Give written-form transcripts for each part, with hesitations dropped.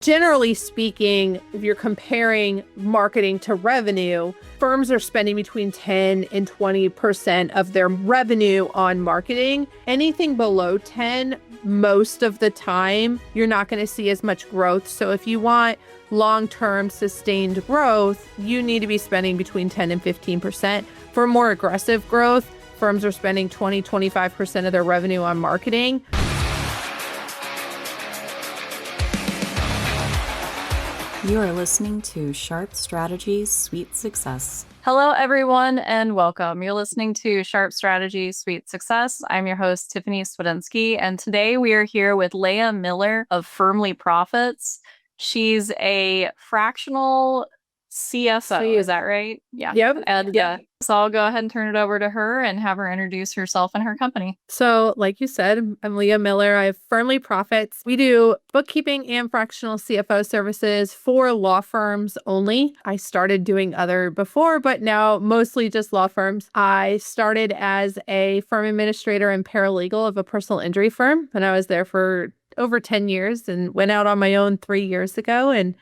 Generally speaking, if you're comparing marketing to revenue, firms are spending between 10 and 20% of their revenue on marketing. Anything below 10, most of the time, you're not going to see as much growth. So if you want long-term sustained growth, you need to be spending between 10 and 15%. For more aggressive growth, firms are spending 20, 25% of their revenue on marketing. You are listening to Sharp Strategies, Sweet Success. Hello, everyone, and welcome. You're listening to Sharp Strategies, Sweet Success. I'm your host, Tiffany Swidensky, and today we are here with Leah Miller of Firmly Profits. She's a fractional CFO, is that right? Yeah. Yep. And so I'll go ahead and turn it over to her and have her introduce herself and her company. So like you said, I'm Leah Miller. I have Firmly Profits. We do bookkeeping and fractional CFO services for law firms only. I started doing other before, but now mostly just law firms. I started as a firm administrator and paralegal of a personal injury firm, and I was there for over 10 years and went out on my own 3 years ago. And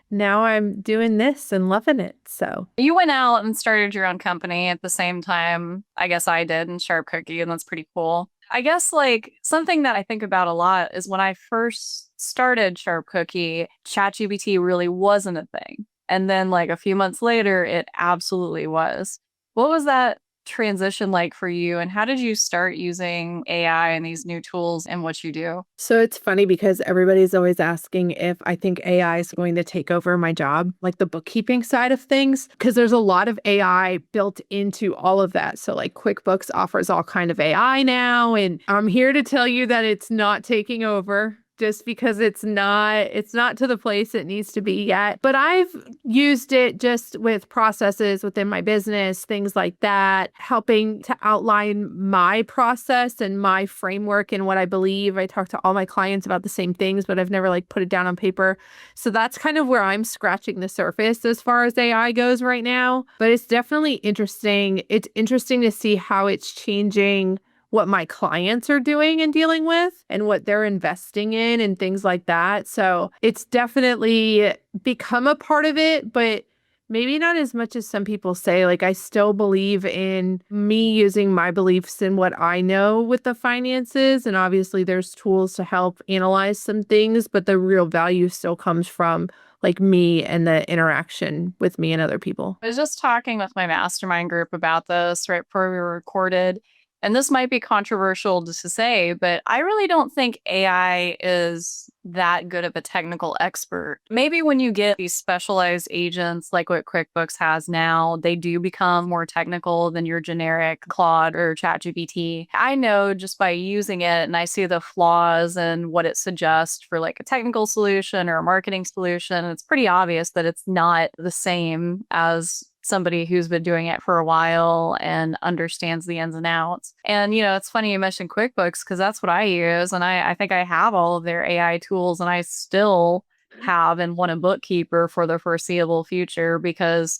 now I'm doing this and loving it. So you went out and started your own company at the same time, I guess I did, in Sharp Cookie, and that's pretty cool. I guess like something that I think about a lot is when I first started Sharp Cookie, ChatGPT really wasn't a thing. And then like a few months later, it absolutely was. What was that transition like for you, and how did you start using AI and these new tools in what you do? So it's funny because everybody's always asking if I think AI is going to take over my job, like the bookkeeping side of things, because there's a lot of AI built into all of that. So like QuickBooks offers all kind of AI now, and I'm here to tell you that it's not taking over. Just because it's not to the place it needs to be yet. But I've used it just with processes within my business, things like that, helping to outline my process and my framework and what I believe. I talk to all my clients about the same things, but I've never like put it down on paper. So that's kind of where I'm scratching the surface as far as AI goes right now. But it's definitely interesting. It's interesting to see how it's changing what my clients are doing and dealing with and what they're investing in and things like that. So it's definitely become a part of it, but maybe not as much as some people say. Like I still believe in me using my beliefs in what I know with the finances. And obviously there's tools to help analyze some things, but the real value still comes from like me and the interaction with me and other people. I was just talking with my mastermind group about this right before we recorded. And this might be controversial to say, but I really don't think AI is that good of a technical expert. Maybe when you get these specialized agents like what QuickBooks has now, they do become more technical than your generic Claude or ChatGPT. I know just by using it and I see the flaws and what it suggests for like a technical solution or a marketing solution, it's pretty obvious that it's not the same as somebody who's been doing it for a while and understands the ins and outs. And, you know, it's funny you mentioned QuickBooks because that's what I use. And I think I have all of their AI tools and I still have and want a bookkeeper for the foreseeable future because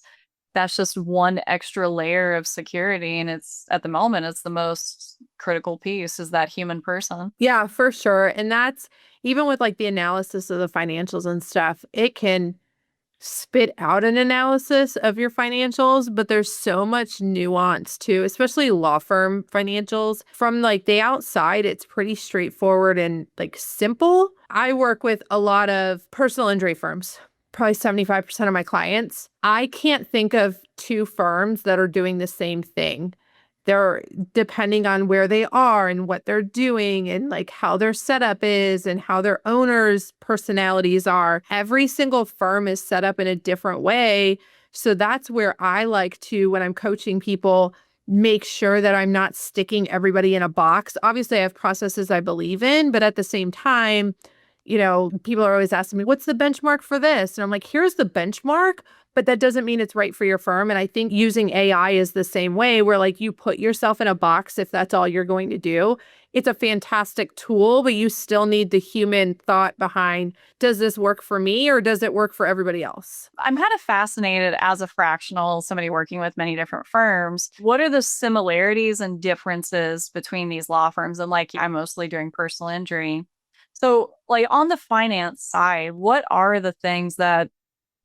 that's just one extra layer of security. And it's at the moment, it's the most critical piece is that human person. Yeah, for sure. And that's even with like the analysis of the financials and stuff, it can spit out an analysis of your financials, but there's so much nuance too, especially law firm financials. From like the outside, it's pretty straightforward and like simple. I work with a lot of personal injury firms, probably 75% of my clients. I can't think of two firms that are doing the same thing. They're depending on where they are and what they're doing and like how their setup is and how their owners' personalities are. Every single firm is set up in a different way. So that's where I like to, when I'm coaching people, make sure that I'm not sticking everybody in a box. Obviously, I have processes I believe in, but at the same time, you know, people are always asking me, what's the benchmark for this? And I'm like, here's the benchmark, but that doesn't mean it's right for your firm. And I think using AI is the same way where like you put yourself in a box if that's all you're going to do. It's a fantastic tool, but you still need the human thought behind, does this work for me or does it work for everybody else? I'm kind of fascinated as a fractional, somebody working with many different firms. What are the similarities and differences between these law firms? And like I'm mostly doing personal injury. So, like on the finance side, what are the things that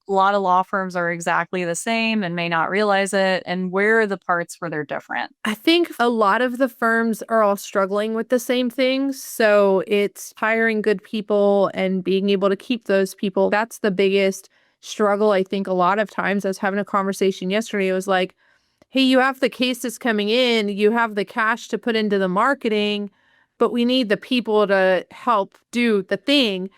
a lot of law firms are exactly the same and may not realize it? And where are the parts where they're different? I think a lot of the firms are all struggling with the same things. So it's hiring good people and being able to keep those people. That's the biggest struggle. I think a lot of times I was having a conversation yesterday. It was like, hey, you have the cases coming in, you have the cash to put into the marketing, but we need the people to help do the thing.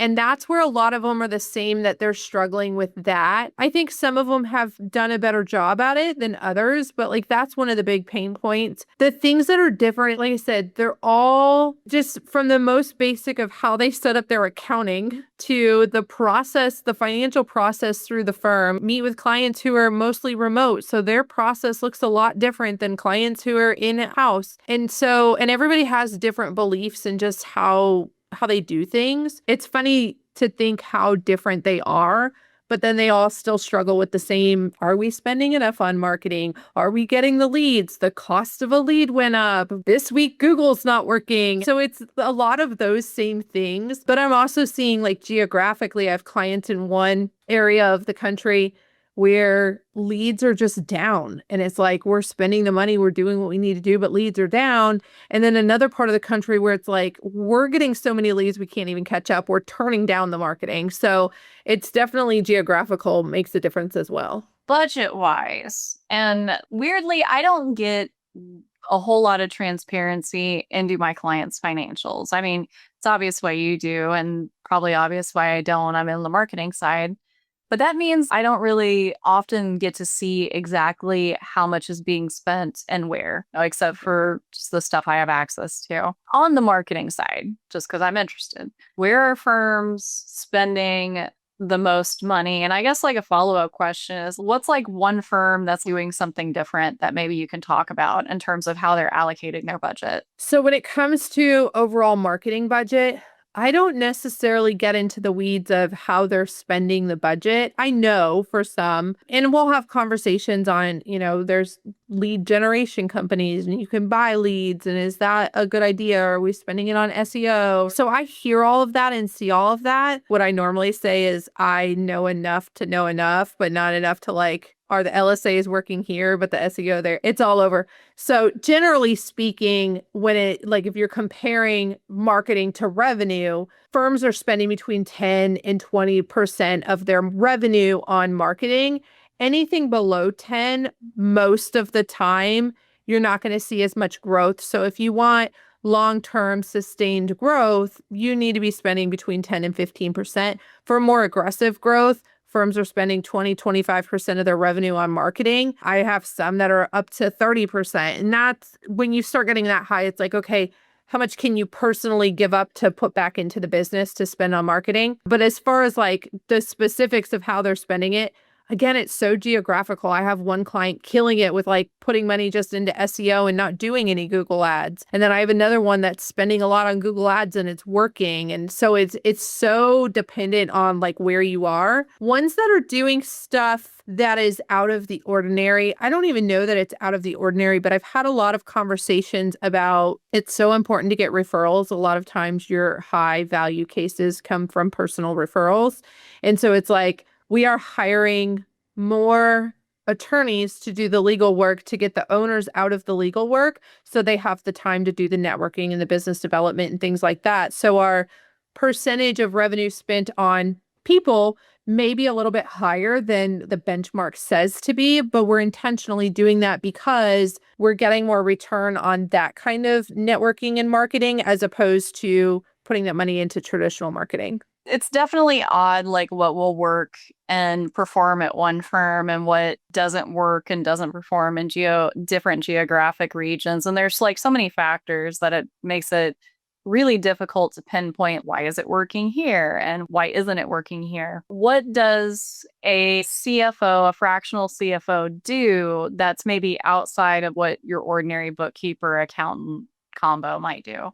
And that's where a lot of them are the same, that they're struggling with that. I think some of them have done a better job at it than others, but like that's one of the big pain points. The things that are different, like I said, they're all just from the most basic of how they set up their accounting to the process, the financial process through the firm. Meet with clients who are mostly remote. So their process looks a lot different than clients who are in-house. And everybody has different beliefs and just how they do things. It's funny to think how different they are, but then they all still struggle with the same. Are we spending enough on marketing? Are we getting the leads? The cost of a lead went up. This week, Google's not working. So it's a lot of those same things. But I'm also seeing like geographically, I have clients in one area of the country where leads are just down. And it's like, we're spending the money, we're doing what we need to do, but leads are down. And then another part of the country where it's like, we're getting so many leads, we can't even catch up. We're turning down the marketing. So it's definitely geographical, makes a difference as well. Budget wise. And weirdly, I don't get a whole lot of transparency into my clients' financials. I mean, it's obvious why you do, and probably obvious why I don't. I'm in the marketing side. But that means I don't really often get to see exactly how much is being spent and where, except for just the stuff I have access to. On the marketing side, just because I'm interested, where are firms spending the most money? And I guess like a follow-up question is, what's like one firm that's doing something different that maybe you can talk about in terms of how they're allocating their budget? So when it comes to overall marketing budget, I don't necessarily get into the weeds of how they're spending the budget. I know for some, and we'll have conversations on, there's lead generation companies and you can buy leads. And is that a good idea? Are we spending it on SEO? So I hear all of that and see all of that. What I normally say is I know enough to know enough, but not enough to like, are the LSAs working here, but the SEO there, it's all over. So generally speaking, if you're comparing marketing to revenue, firms are spending between 10 and 20% of their revenue on marketing. Anything below 10, most of the time, you're not going to see as much growth. So if you want long-term sustained growth, you need to be spending between 10 and 15%. For more aggressive growth, firms are spending 20, 25% of their revenue on marketing. I have some that are up to 30%. And that's when you start getting that high, it's like, okay, how much can you personally give up to put back into the business to spend on marketing? But as far as like the specifics of how they're spending it, again, it's so geographical. I have one client killing it with like putting money just into SEO and not doing any Google ads. And then I have another one that's spending a lot on Google ads and it's working. And so it's so dependent on like where you are. Ones that are doing stuff that is out of the ordinary, I don't even know that it's out of the ordinary, but I've had a lot of conversations about it's so important to get referrals. A lot of times your high value cases come from personal referrals. And so it's like, we are hiring more attorneys to do the legal work to get the owners out of the legal work so they have the time to do the networking and the business development and things like that. So our percentage of revenue spent on people may be a little bit higher than the benchmark says to be, but we're intentionally doing that because we're getting more return on that kind of networking and marketing as opposed to putting that money into traditional marketing. It's definitely odd, like what will work and perform at one firm and what doesn't work and doesn't perform in different geographic regions. And there's like so many factors that it makes it really difficult to pinpoint why is it working here and why isn't it working here. What does a CFO, a fractional CFO do that's maybe outside of what your ordinary bookkeeper accountant combo might do?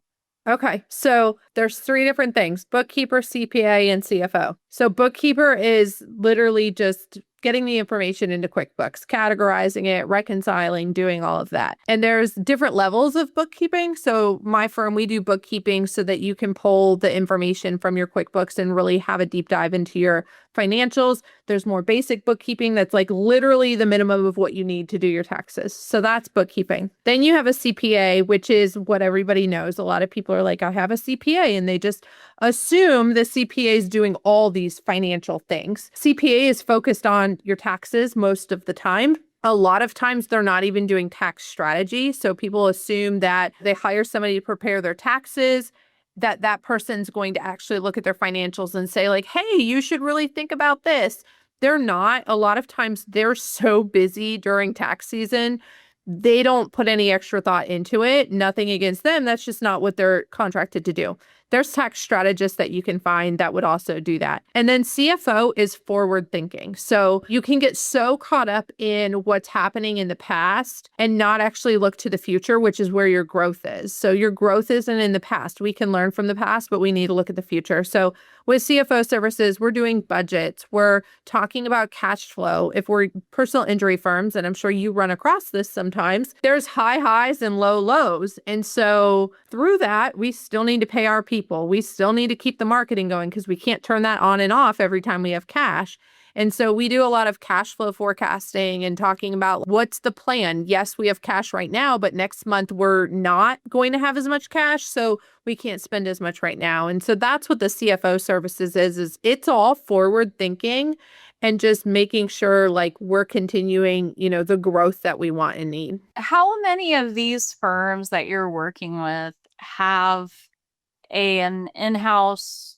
Okay, so there's three different things: bookkeeper, CPA, and CFO. So bookkeeper is literally just getting the information into QuickBooks, categorizing it, reconciling, doing all of that. And there's different levels of bookkeeping. So my firm, we do bookkeeping so that you can pull the information from your QuickBooks and really have a deep dive into your financials. There's more basic bookkeeping that's like literally the minimum of what you need to do your taxes. So that's bookkeeping. Then you have a CPA, which is what everybody knows. A lot of people are like, I have a CPA, and they just assume the CPA is doing all these financial things. CPA is focused on your taxes most of the time. A lot of times they're not even doing tax strategy. So people assume that they hire somebody to prepare their taxes, that person's going to actually look at their financials and say like, hey, you should really think about this. They're not. A lot of times they're so busy during tax season, they don't put any extra thought into it. Nothing against them. That's just not what they're contracted to do. There's tax strategists that you can find that would also do that. And then CFO is forward thinking. So you can get so caught up in what's happening in the past and not actually look to the future, which is where your growth is. So your growth isn't in the past. We can learn from the past, but we need to look at the future. So with CFO services, we're doing budgets. We're talking about cash flow. If we're personal injury firms, and I'm sure you run across this sometimes, there's high highs and low lows. And so through that, we still need to pay our people. We still need to keep the marketing going because we can't turn that on and off every time we have cash. And so we do a lot of cash flow forecasting and talking about what's the plan. Yes, we have cash right now, but next month we're not going to have as much cash, so we can't spend as much right now. And so that's what the CFO services is it's all forward thinking and just making sure like we're continuing, the growth that we want and need. How many of these firms that you're working with have an in-house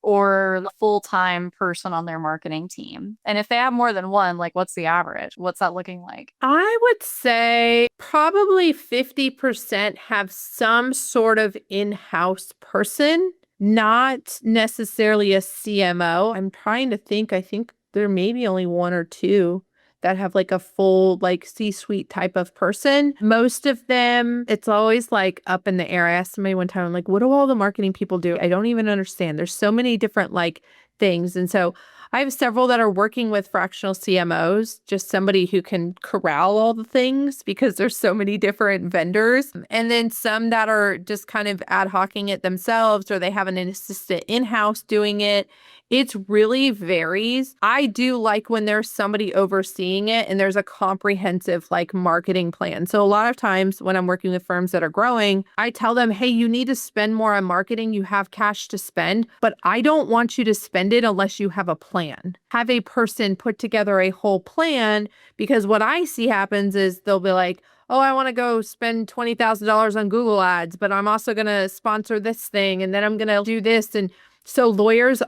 or full-time person on their marketing team? And if they have more than one, like what's the average? What's that looking like? I would say probably 50% have some sort of in-house person, not necessarily a CMO. I'm trying to think. I think there may be only one or two that have like a full like C-suite type of person. Most of them, it's always like up in the air. I asked somebody one time, I'm like, what do all the marketing people do? I don't even understand. There's so many different like things. And so I have several that are working with fractional CMOs, just somebody who can corral all the things because there's so many different vendors. And then some that are just kind of ad hocing it themselves, or they have an assistant in-house doing it. It really varies. I do like when there's somebody overseeing it and there's a comprehensive like marketing plan. So a lot of times when I'm working with firms that are growing, I tell them, hey, you need to spend more on marketing. You have cash to spend, but I don't want you to spend it unless you have a plan. Have a person put together a whole plan, because what I see happens is they'll be like, oh, I want to go spend $20,000 on Google ads, but I'm also going to sponsor this thing and then I'm going to do this. And so lawyers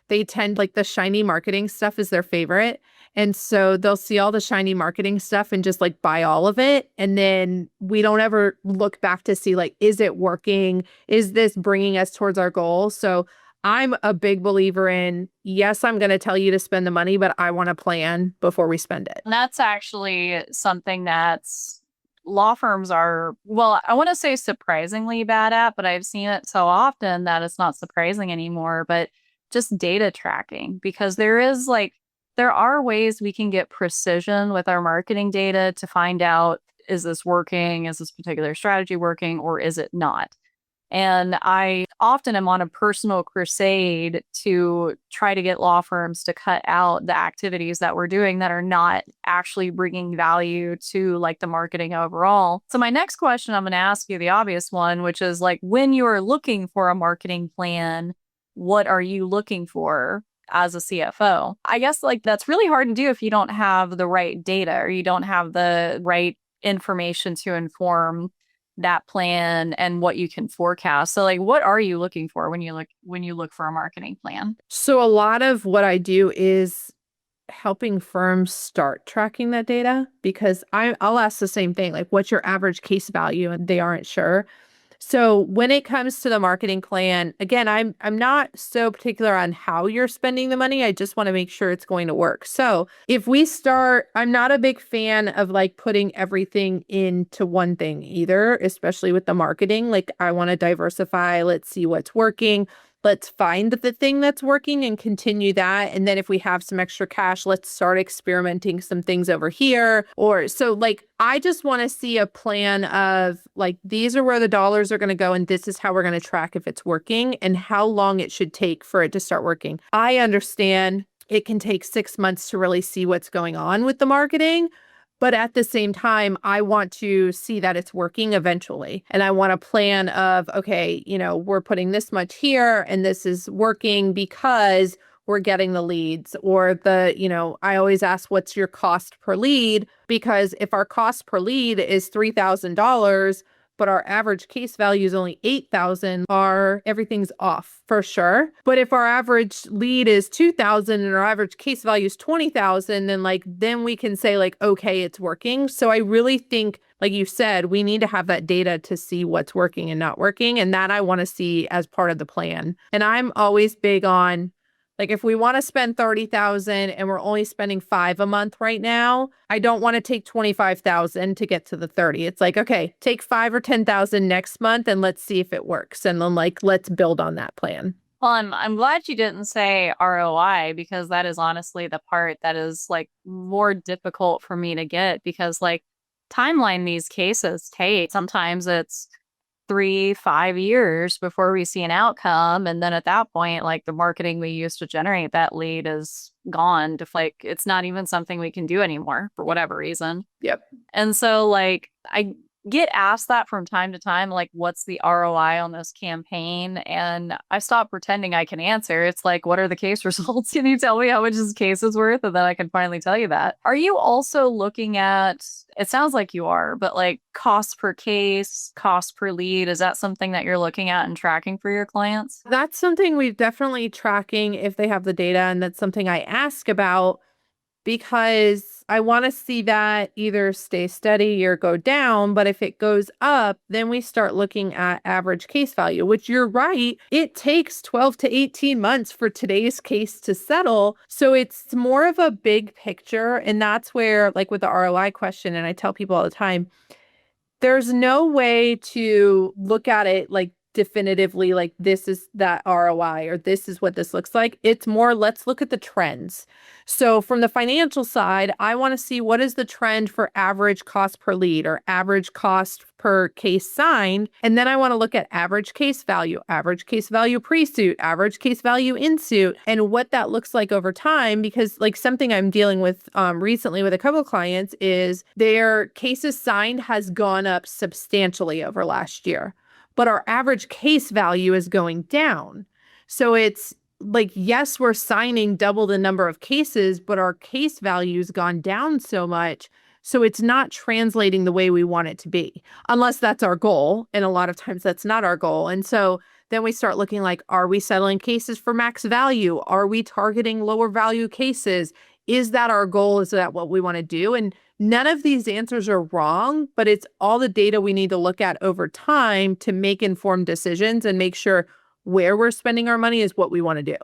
they tend like the shiny marketing stuff is their favorite. And so they'll see all the shiny marketing stuff and just like buy all of it. And then we don't ever look back to see like, is it working? Is this bringing us towards our goals? So I'm a big believer in, yes, I'm going to tell you to spend the money, but I want a plan before we spend it. And that's actually something that's law firms are, well, I want to say surprisingly bad at, but I've seen it so often that it's not surprising anymore, but just data tracking, because there are ways we can get precision with our marketing data to find out, is this working? Is this particular strategy working, or is it not? And I often am on a personal crusade to try to get law firms to cut out the activities that we're doing that are not actually bringing value to like the marketing overall. So my next question, I'm going to ask you the obvious one, which is like, when you're looking for a marketing plan, what are you looking for as a CFO? I guess like that's really hard to do if you don't have the right data or you don't have the right information to inform that plan and what you can forecast. So like, what are you looking for when you look for a marketing plan? So a lot of what I do is helping firms start tracking that data, because I'll ask the same thing, like, what's your average case value? And they aren't sure. So when it comes to the marketing plan, again, I'm not so particular on how you're spending the money. I just want to make sure it's going to work. So if we start, I'm not a big fan of like putting everything into one thing either, especially with the marketing. Like I want to diversify. Let's see what's working. let's find the thing that's working and continue that. And then if we have some extra cash, let's start experimenting some things over here. Or so like, I just want to see a plan of like, these are where the dollars are going to go. And this is how we're going to track if it's working and how long it should take for it to start working. I understand it can take 6 months to really see what's going on with the marketing. But at the same time, I want to see that it's working eventually. And I want a plan of, okay, we're putting this much here and this is working because we're getting the leads or I always ask, what's your cost per lead? Because if our cost per lead is $3,000, but our average case value is only 8,000, everything's off for sure. But if our average lead is 2,000 and our average case value is 20,000, then we can say like, okay, it's working. So I really think, like you said, we need to have that data to see what's working and not working. And that I want to see as part of the plan. And I'm always big on, like, if we want to spend 30,000 and we're only spending 5 a month right now, I don't want to take 25,000 to get to the 30. It's like, okay, take 5 or 10,000 next month and let's see if it works. And then let's build on that plan. Well, I'm glad you didn't say ROI because that is honestly the part that is like more difficult for me to get because like timeline these cases take. Sometimes it's 3-5 years before we see an outcome. And then at that point, like the marketing we used to generate that lead is gone to like, it's not even something we can do anymore for whatever reason. Yep. And so like, I get asked that from time to time, like, what's the ROI on this campaign? And I stop pretending I can answer. It's like, what are the case results? Can you tell me how much this case is worth? And then I can finally tell you that. Are you also looking at, it sounds like you are, but like cost per case, cost per lead, is that something that you're looking at and tracking for your clients? That's something we've definitely tracking if they have the data. And that's something I ask about because I want to see that either stay steady or go down. But if it goes up, then we start looking at average case value, which you're right. It takes 12 to 18 months for today's case to settle. So it's more of a big picture. And that's where, like with the ROI question, and I tell people all the time, there's no way to look at it like definitively, like this is that ROI or this is what this looks like. It's more, let's look at the trends. So from the financial side, I want to see what is the trend for average cost per lead or average cost per case signed. And then I want to look at average case value pre-suit, average case value in suit, and what that looks like over time. Because like something I'm dealing with recently with a couple of clients is their cases signed has gone up substantially over last year, but our average case value is going down. So it's like, yes, we're signing double the number of cases, but our case value's gone down so much. So it's not translating the way we want it to be, unless that's our goal. And a lot of times that's not our goal. And so then we start looking like, are we settling cases for max value? Are we targeting lower value cases? Is that our goal? Is that what we want to do? And none of these answers are wrong, but it's all the data we need to look at over time to make informed decisions and make sure where we're spending our money is what we want to do.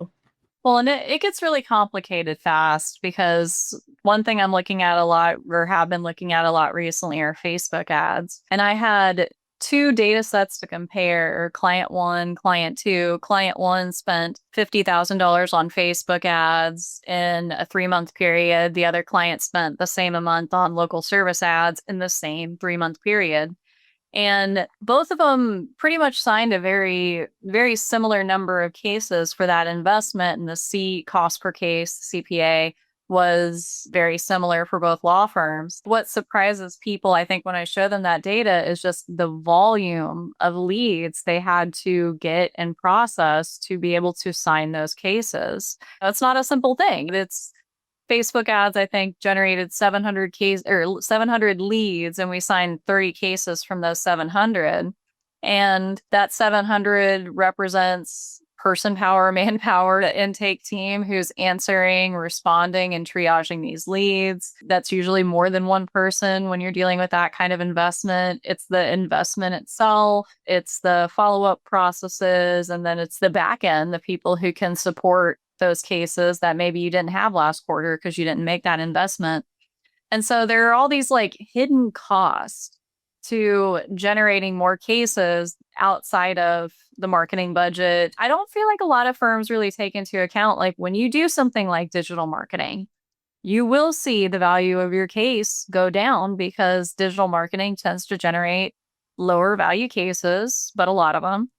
Well, and it gets really complicated fast because one thing I'm looking at a lot or have been looking at a lot recently are Facebook ads. And I had 2 data sets to compare, client 1, client 2. Client 1 spent $50,000 on Facebook ads in a 3-month period. The other client spent the same amount on local service ads in the same 3-month period. And both of them pretty much signed a very, very similar number of cases for that investment. And the cost per case, CPA, was very similar for both law firms. What surprises people, I think, when I show them that data is just the volume of leads they had to get and process to be able to sign those cases. It's not a simple thing. It's Facebook ads, I think, generated 700 leads, and we signed 30 cases from those 700. And that 700 represents person power, manpower, the intake team who's answering, responding, and triaging these leads. That's usually more than one person when you're dealing with that kind of investment. It's the investment itself, it's the follow-up processes, and then it's the back end, the people who can support those cases that maybe you didn't have last quarter because you didn't make that investment. And so there are all these like hidden costs to generating more cases outside of the marketing budget. I don't feel like a lot of firms really take into account, like when you do something like digital marketing, you will see the value of your case go down because digital marketing tends to generate lower value cases, but a lot of them.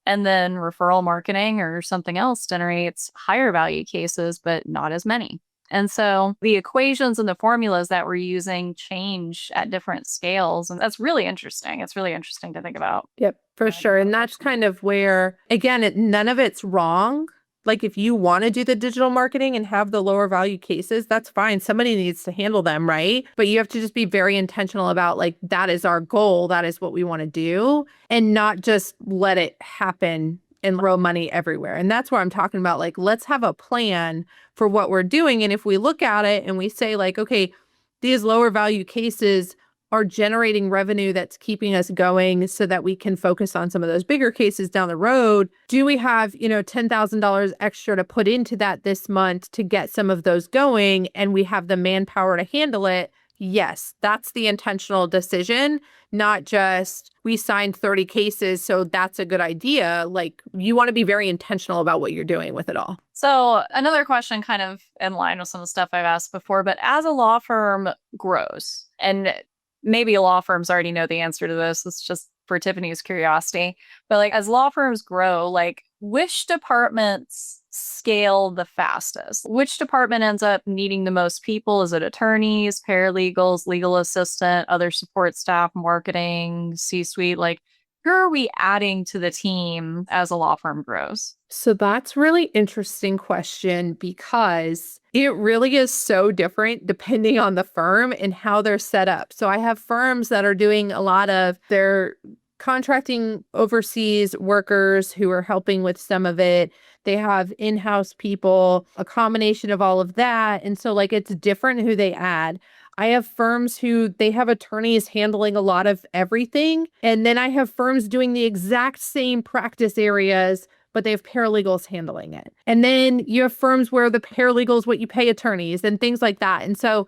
And then referral marketing or something else generates higher value cases, but not as many. And so the equations and the formulas that we're using change at different scales. And that's really interesting. It's really interesting to think about. Yep, for sure. And that's kind of where, again, none of it's wrong. Like if you want to do the digital marketing and have the lower value cases, that's fine. Somebody needs to handle them, right? But you have to just be very intentional about like, that is our goal. That is what we want to do, and not just let it happen and throw money everywhere. And that's where I'm talking about, like, let's have a plan for what we're doing. And if we look at it and we say like, okay, these lower value cases are generating revenue that's keeping us going so that we can focus on some of those bigger cases down the road. Do we have, $10,000 extra to put into that this month to get some of those going, and we have the manpower to handle it? Yes, that's the intentional decision, not just we signed 30 cases, so that's a good idea. Like, you want to be very intentional about what you're doing with it all. So another question kind of in line with some of the stuff I've asked before, but as a law firm grows, and maybe law firms already know the answer to this, it's just for Tiffany's curiosity, but like as law firms grow, like which departments scale the fastest? Which department ends up needing the most people? Is it attorneys, paralegals, legal assistant, other support staff, marketing, C-suite? Like, who are we adding to the team as a law firm grows? So that's really interesting question, because it really is so different depending on the firm and how they're set up. So I have firms that are doing a lot of their contracting overseas workers who are helping with some of it. They have in-house people, a combination of all of that. And so like it's different who they add. I have firms who they have attorneys handling a lot of everything. And then I have firms doing the exact same practice areas, but they have paralegals handling it. And then you have firms where the paralegals what you pay attorneys and things like that. And so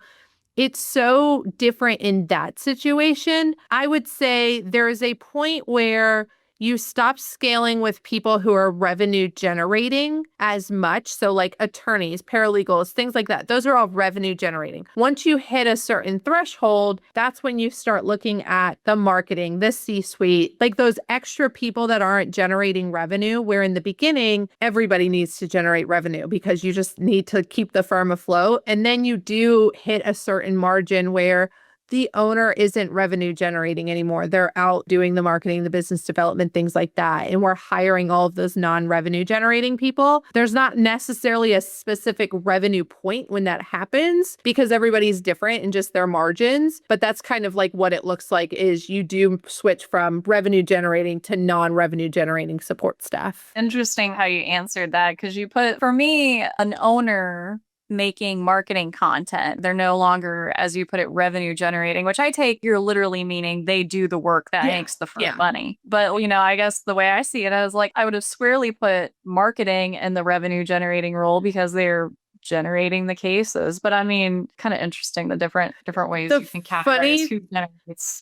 it's so different in that situation. I would say there is a point where you stop scaling with people who are revenue generating as much. So like attorneys, paralegals, things like that. Those are all revenue generating. Once you hit a certain threshold, that's when you start looking at the marketing, the C-suite, like those extra people that aren't generating revenue, where in the beginning, everybody needs to generate revenue because you just need to keep the firm afloat. And then you do hit a certain margin where the owner isn't revenue generating anymore. They're out doing the marketing, the business development, things like that. And we're hiring all of those non-revenue generating people. There's not necessarily a specific revenue point when that happens because everybody's different in just their margins. But that's kind of like what it looks like is you do switch from revenue generating to non-revenue generating support staff. Interesting how you answered that, because you put, for me, an owner making marketing content. They're no longer, as you put it, revenue generating, which I take you're literally meaning they do the work that makes the firm money. But, I guess the way I see it, I was like, I would have squarely put marketing in the revenue generating role because they're generating the cases. But I mean, kind of interesting the different ways you can categorize who generates,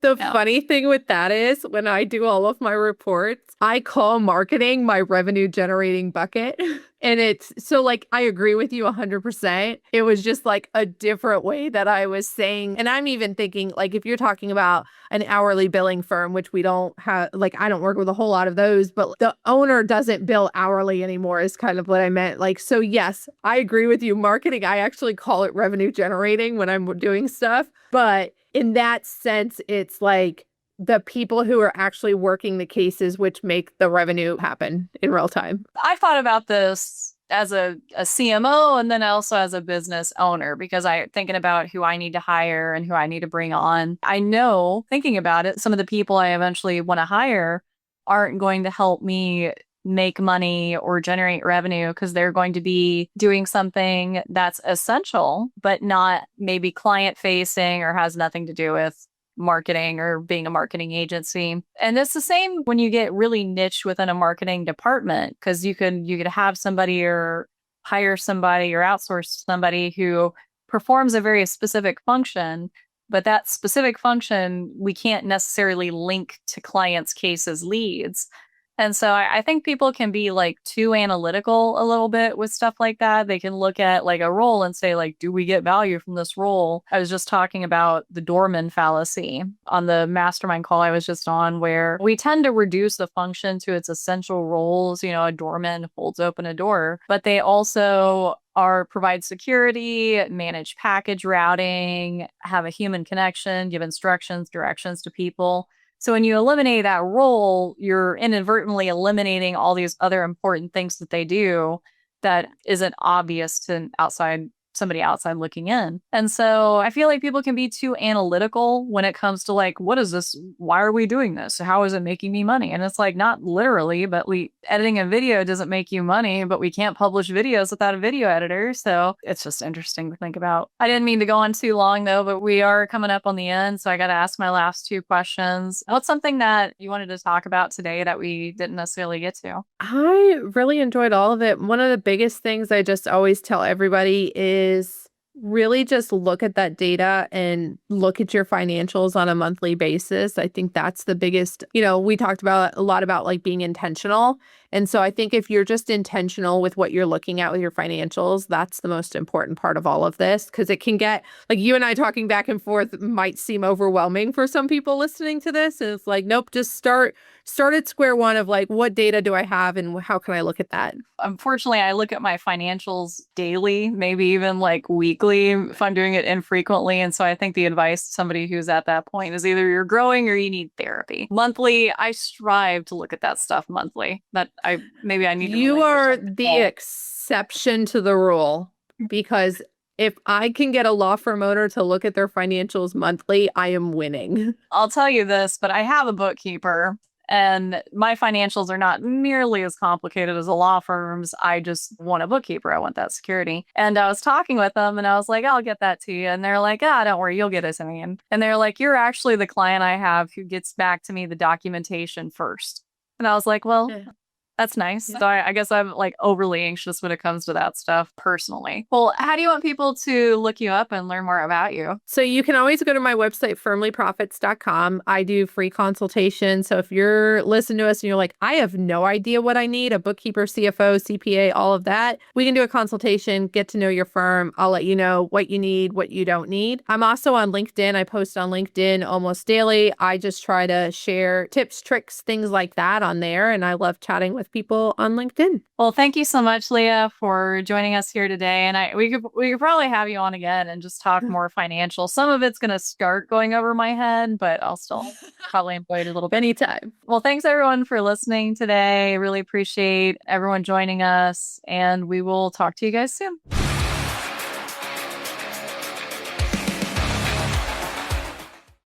The funny thing with that is when I do all of my reports, I call marketing my revenue generating bucket. And it's so like, I agree with you 100%. It was just like a different way that I was saying. And I'm even thinking like, if you're talking about an hourly billing firm, which we don't have, like, I don't work with a whole lot of those, but the owner doesn't bill hourly anymore is kind of what I meant. Like, so yes, I agree with you. Marketing, I actually call it revenue generating when I'm doing stuff. But in that sense, it's like the people who are actually working the cases, which make the revenue happen in real time. I thought about this as a CMO and then also as a business owner, because I'm thinking about who I need to hire and who I need to bring on. I know, thinking about it, some of the people I eventually want to hire aren't going to help me make money or generate revenue because they're going to be doing something that's essential, but not maybe client facing or has nothing to do with marketing or being a marketing agency. And it's the same when you get really niche within a marketing department, because you could have somebody or hire somebody or outsource somebody who performs a very specific function, but that specific function we can't necessarily link to clients' cases leads. And so I think people can be like too analytical a little bit with stuff like that. They can look at like a role and say, like, do we get value from this role? I was just talking about the doorman fallacy on the mastermind call I was just on, where we tend to reduce the function to its essential roles. You know, a doorman holds open a door, but they also provide security, manage package routing, have a human connection, give instructions, directions to people. So when you eliminate that role, you're inadvertently eliminating all these other important things that they do that isn't obvious to somebody outside looking in. And so I feel like people can be too analytical when it comes to like, what is this? Why are we doing this? How is it making me money? And it's like, not literally, but editing a video doesn't make you money, but we can't publish videos without a video editor. So it's just interesting to think about. I didn't mean to go on too long though, but we are coming up on the end. So I got to ask my last two questions. What's something that you wanted to talk about today that we didn't necessarily get to? I really enjoyed all of it. One of the biggest things I just always tell everybody is really just look at that data and look at your financials on a monthly basis. I think that's the biggest, we talked about a lot about like being intentional. And so I think if you're just intentional with what you're looking at with your financials, that's the most important part of all of this, because it can get like you and I talking back and forth might seem overwhelming for some people listening to this. And it's like, nope, just start at square one of like, what data do I have and how can I look at that? Unfortunately, I look at my financials daily, maybe even like weekly if I'm doing it infrequently. And so I think the advice to somebody who's at that point is either you're growing or you need therapy. Monthly, I strive to look at that stuff monthly. I need to. You are the exception to the rule, because if I can get a law firm owner to look at their financials monthly, I am winning. I'll tell you this, but I have a bookkeeper. And my financials are not nearly as complicated as a law firm's. I just want a bookkeeper. I want that security. And I was talking with them and I was like, I'll get that to you. And they're like, don't worry, you'll get it to me. And they're like, you're actually the client I have who gets back to me the documentation first. And I was like, well, that's nice. So I guess I'm like overly anxious when it comes to that stuff personally. Well, how do you want people to look you up and learn more about you? So you can always go to my website, firmlyprofits.com. I do free consultations. So if you're listening to us and you're like, I have no idea what I need, a bookkeeper, CFO, CPA, all of that, we can do a consultation, get to know your firm. I'll let you know what you need, what you don't need. I'm also on LinkedIn. I post on LinkedIn almost daily. I just try to share tips, tricks, things like that on there. And I love chatting with people on LinkedIn. Well, thank you so much, Leah, for joining us here today. And we could probably have you on again and just talk more financial. Some of it's going to start going over my head, but I'll still probably enjoy it a little bit. Anytime. Well, thanks everyone for listening today. I really appreciate everyone joining us, and we will talk to you guys soon.